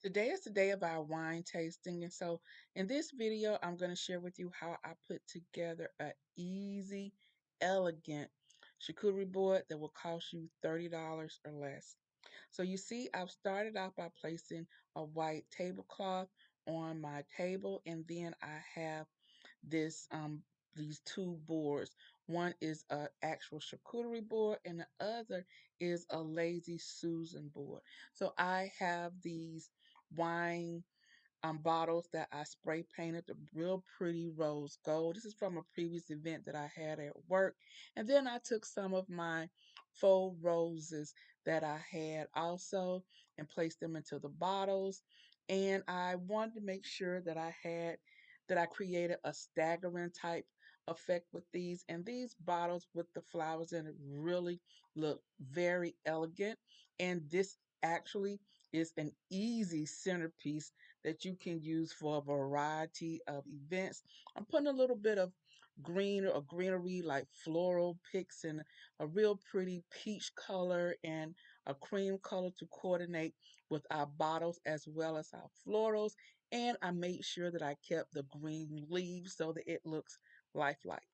Today is the day of our wine tasting, and so in this video, I'm going to share with you how I put together a easy, elegant charcuterie board that will cost you $30 or less. So you see, I've started out by placing a white tablecloth on my table, and then I have this these two boards. One is a actual charcuterie board, and the other is a lazy Susan board. So I have these wine bottles that I spray painted the real pretty rose gold. This is from a previous event that I had at work. And then I took some of my faux roses that I had also and placed them into the bottles. And I wanted to make sure that I created a staggering type effect with these. And these bottles with the flowers in it really look very elegant. And this actually is an easy centerpiece that you can use for a variety of events. I'm putting a little bit of green or greenery like floral picks and a real pretty peach color and a cream color to coordinate with our bottles as well as our florals. And I made sure that I kept the green leaves so that it looks lifelike.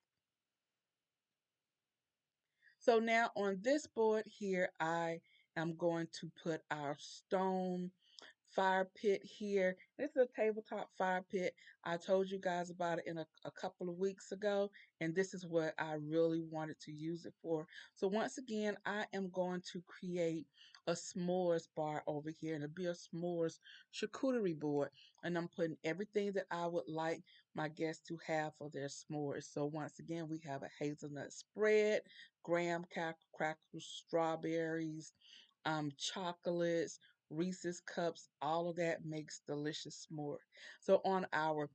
So now on this board here, I am going to put our stone fire pit here. This is a tabletop fire pit. I told you guys about it in a couple of weeks ago, and this is what I really wanted to use it for. So once again, I am going to create a s'mores bar over here, and it'll be a s'mores charcuterie board. And I'm putting everything that I would like my guests to have for their s'mores. So once again, we have a hazelnut spread, graham crackers, strawberries, chocolates, Reese's cups, all of that makes delicious s'more. So on our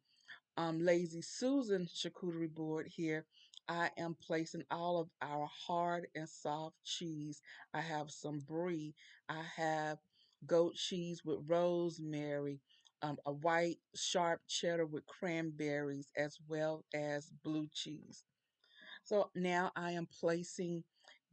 Lazy Susan charcuterie board here, I am placing all of our hard and soft cheese. I have some brie. I have goat cheese with rosemary, a white sharp cheddar with cranberries, as well as blue cheese. So now I am placing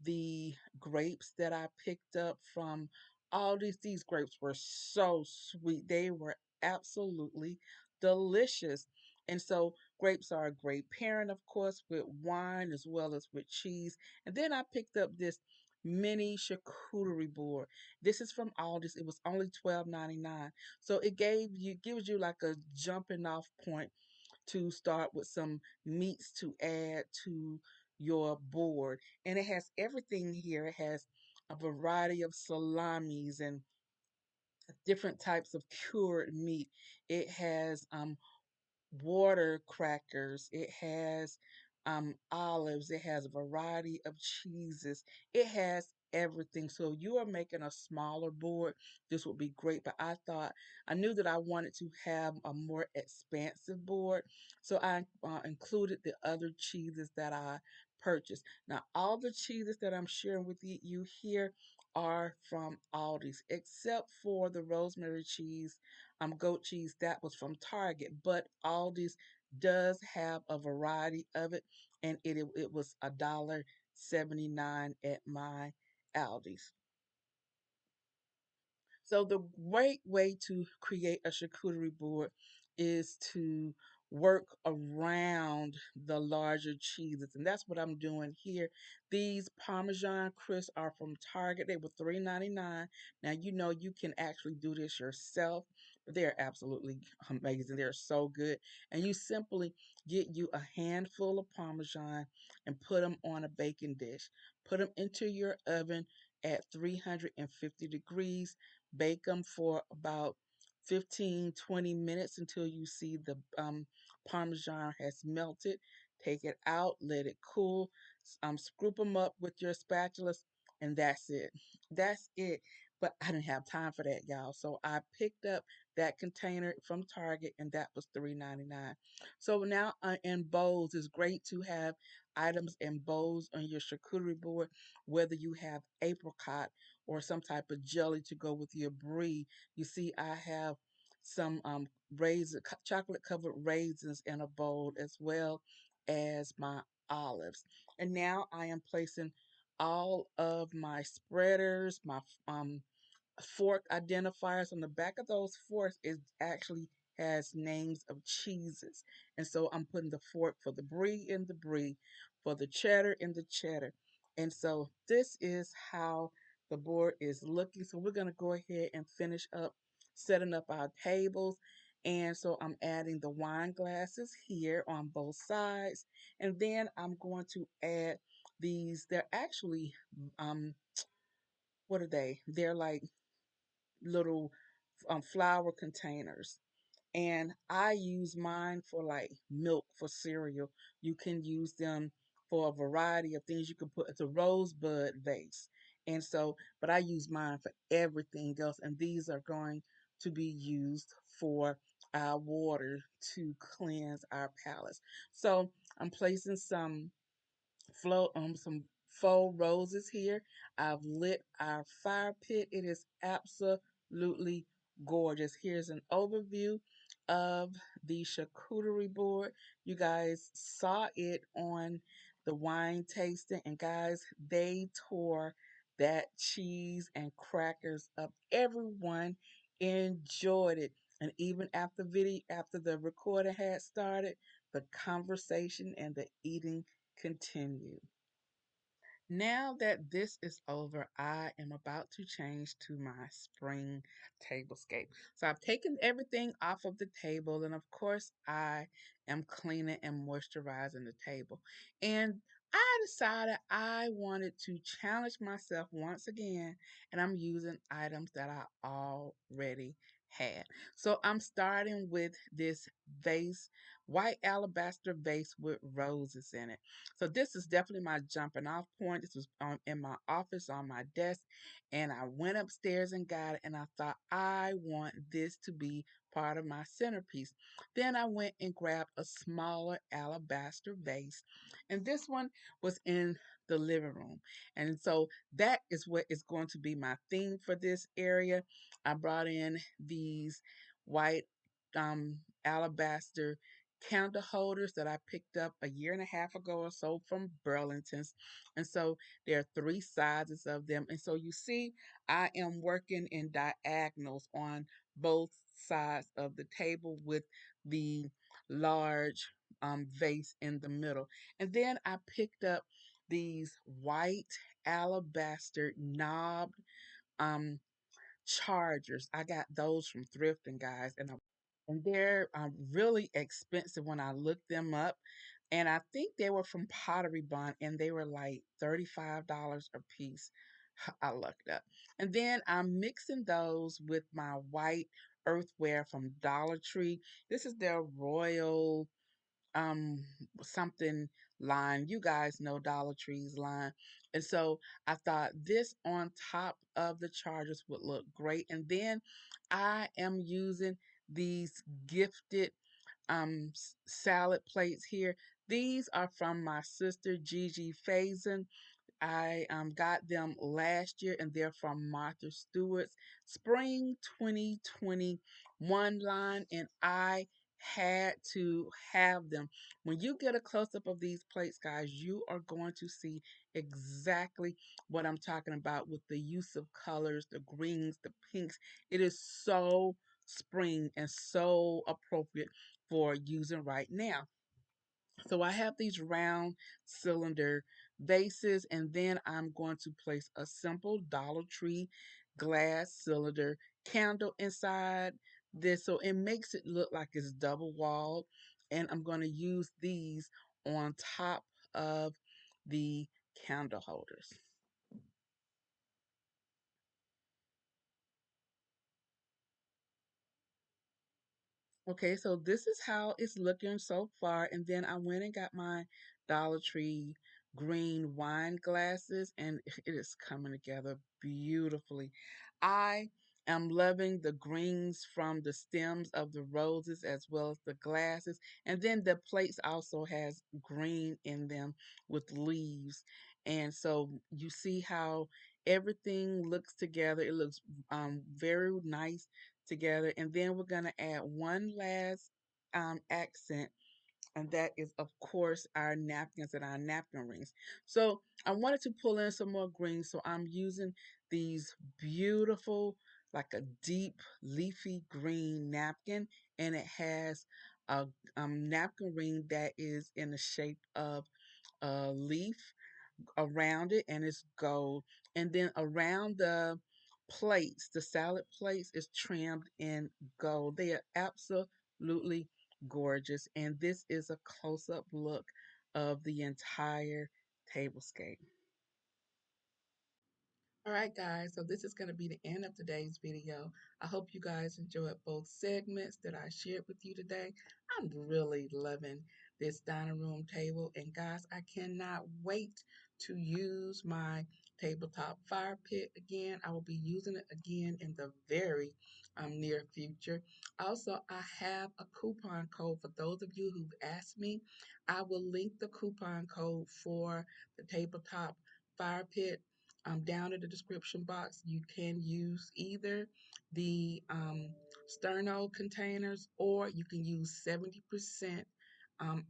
the grapes that I picked up from Aldi's. These grapes were so sweet. They were absolutely delicious. And so grapes are a great pairing, of course, with wine as well as with cheese. And then I picked up this mini charcuterie board. This is from Aldi's. It was only $12.99. So it gives you like a jumping off point to start with some meats to add to your board. And it has everything here. It has a variety of salamis and different types of cured meat. It has water crackers. It has olives. It has a variety of cheeses. It has everything. So you are making a smaller board. This would be great. But I knew that I wanted to have a more expansive board. So I included the other cheeses that I purchased. Now, all the cheeses that I'm sharing with you here are from Aldi's, except for the rosemary cheese, goat cheese that was from Target, but Aldi's does have a variety of it, and it was $1.79 at my Aldi's. So the great way to create a charcuterie board is to work around the larger cheeses, and that's what I'm doing here. These Parmesan crisps are from Target. They were $3.99. Now you know you can actually do this yourself, but they're absolutely amazing. They're so good, and you simply get you a handful of Parmesan and put them on a baking dish. Put them into your oven at 350 degrees. Bake them for about 15-20 minutes until you see the Parmesan has melted. Take it out, let it cool, scoop them up with your spatulas, and that's it. That's it. But I didn't have time for that, y'all. So I picked up that container from Target, and that was $3.99. So now in bowls, it's great to have items in bowls on your charcuterie board, whether you have apricot or some type of jelly to go with your brie. You see, I have some chocolate covered raisins in a bowl as well as my olives. And now I am placing all of my spreaders, my fork identifiers on the back of those forks is actually has names of cheeses. And so I'm putting the fork for the brie in the brie, for the cheddar in the cheddar. And so this is how the board is looking. So we're going to go ahead and finish up setting up our tables. And so I'm adding the wine glasses here on both sides. And then I'm going to add these. They're actually, what are they? They're like little flour containers. And I use mine for like milk for cereal. You can use them for a variety of things. You can put it's a rosebud vase. And so, but I use mine for everything else. And these are going to be used for our water to cleanse our palates. So I'm placing some faux roses here. I've lit our fire pit. It is absolutely gorgeous. Here's an overview of the charcuterie board. You guys saw it on the wine tasting, and guys, they tore that cheese and crackers up. Everyone enjoyed it. And even after the recording had started, the conversation and the eating continue. Now that this is over, I am about to change to my spring tablescape. So I've taken everything off of the table, and of course, I am cleaning and moisturizing the table. And I decided I wanted to challenge myself once again, and I'm using items that I already had. So I'm starting with this vase, white alabaster vase with roses in it. So this is definitely my jumping off point. This was in my office on my desk, and I went upstairs and got it, and I thought I want this to be part of my centerpiece. Then I went and grabbed a smaller alabaster vase, and this one was in the living room. And so that is what is going to be my theme for this area. I brought in these white alabaster candle holders that I picked up a year and a half ago or so from Burlington's. And so there are three sizes of them. And so you see, I am working in diagonals on both sides of the table with the large vase in the middle. And then I picked up these white alabaster knobbed um, chargers. I got those from thrifting, guys, and they're really expensive when I looked them up. And I think they were from Pottery Barn, and they were like $35 a piece. I looked up. And then I'm mixing those with my white earthenware from Dollar Tree. This is their Royal um something line. You guys know Dollar Tree's line. And so I thought this on top of the chargers would look great. And then I am using these gifted salad plates here. These are from my sister Gigi Faison. I got them last year, and they're from Martha Stewart's Spring 2021 line, and I had to have them. When you get a close up of these plates, guys, you are going to see exactly what I'm talking about with the use of colors, the greens, the pinks. It is so spring and so appropriate for using right now. So I have these round cylinder vases, and then I'm going to place a simple Dollar Tree glass cylinder candle inside this, so it makes it look like it's double walled. And I'm going to use these on top of the candle holders. Okay, so this is how it's looking so far. And then I went and got my Dollar Tree green wine glasses, and it is coming together beautifully. I am loving the greens from the stems of the roses as well as the glasses. And then the plates also has green in them with leaves. And so you see how everything looks together. It looks very nice together. And then we're going to add one last accent, and that is, of course, our napkins and our napkin rings. So I wanted to pull in some more greens, so I'm using these beautiful like a deep leafy green napkin, and it has a napkin ring that is in the shape of a leaf around it, and it's gold. And then around the plates, the salad plates, is trimmed in gold. They are absolutely gorgeous. And this is a close-up look of the entire tablescape. All right, guys, so this is going to be the end of today's video. I hope you guys enjoyed both segments that I shared with you today. I'm really loving this dining room table, and guys, I cannot wait to use my tabletop fire pit again. I will be using it again in the very near future. Also, I have a coupon code for those of you who've asked me. I will link the coupon code for the tabletop fire pit down in the description box. You can use either the sterno containers, or you can use 70%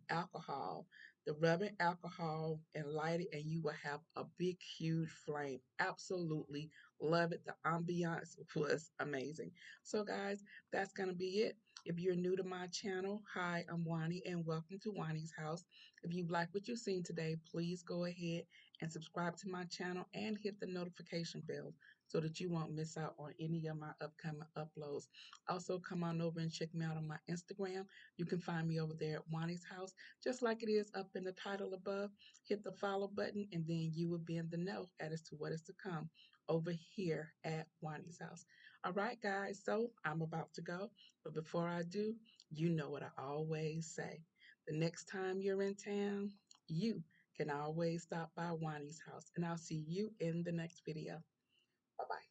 alcohol, the rubbing alcohol, and light it, and you will have a big, huge flame. Absolutely love it. The ambiance was amazing. So, guys, that's going to be it. If you're new to my channel, hi, I'm Juani, and welcome to Juani's house. If you like what you've seen today, please go ahead and subscribe to my channel and hit the notification bell so that you won't miss out on any of my upcoming uploads. Also, come on over and check me out on my Instagram. You can find me over there at Juani's house, just like it is up in the title above. Hit the follow button, and then you will be in the know as to what is to come over here at Juani's house. All right, guys, so I'm about to go, but before I do, you know what I always say. The next time you're in town, you can always stop by Juani's house, and I'll see you in the next video. Bye-bye.